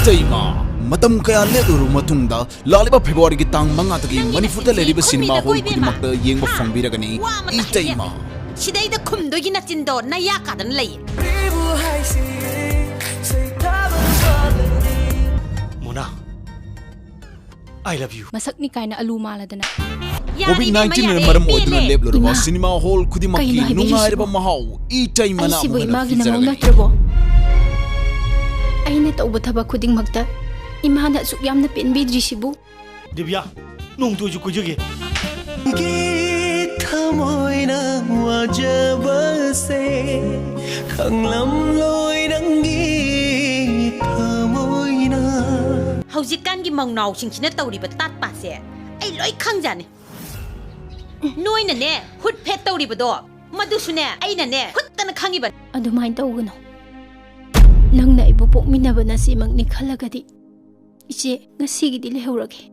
Itaima matam kaya leru matungda laliba February ki tang mangatagi Manipurda leriba cinema hall kudimakta yengba fangbiragani Itaima Sidaida khumdogi nachindo naya kadan lay Mona, I love you. Masak ni kaina aluma la dana. COVID-19 na maram oduna leblo ba cinema hall kudimakki nungairba mahau Itaima na mo na fizaragani Ay na tauba thaba khuding magta imana suk yamna penbidri sibu Divya, nung tuju kujage. Thamoina wajaba se khanglam loi dangi thamoina Haujikan gi mangnaw singchina tawriba tat pa se ai loi khangjani Noina ne hut phet tawriba do madusune aina ne huttana khangiba adumain tawgano Nang na ibupok minaba na si Magni Kalagadi. Ije, nga sige di lehuragi.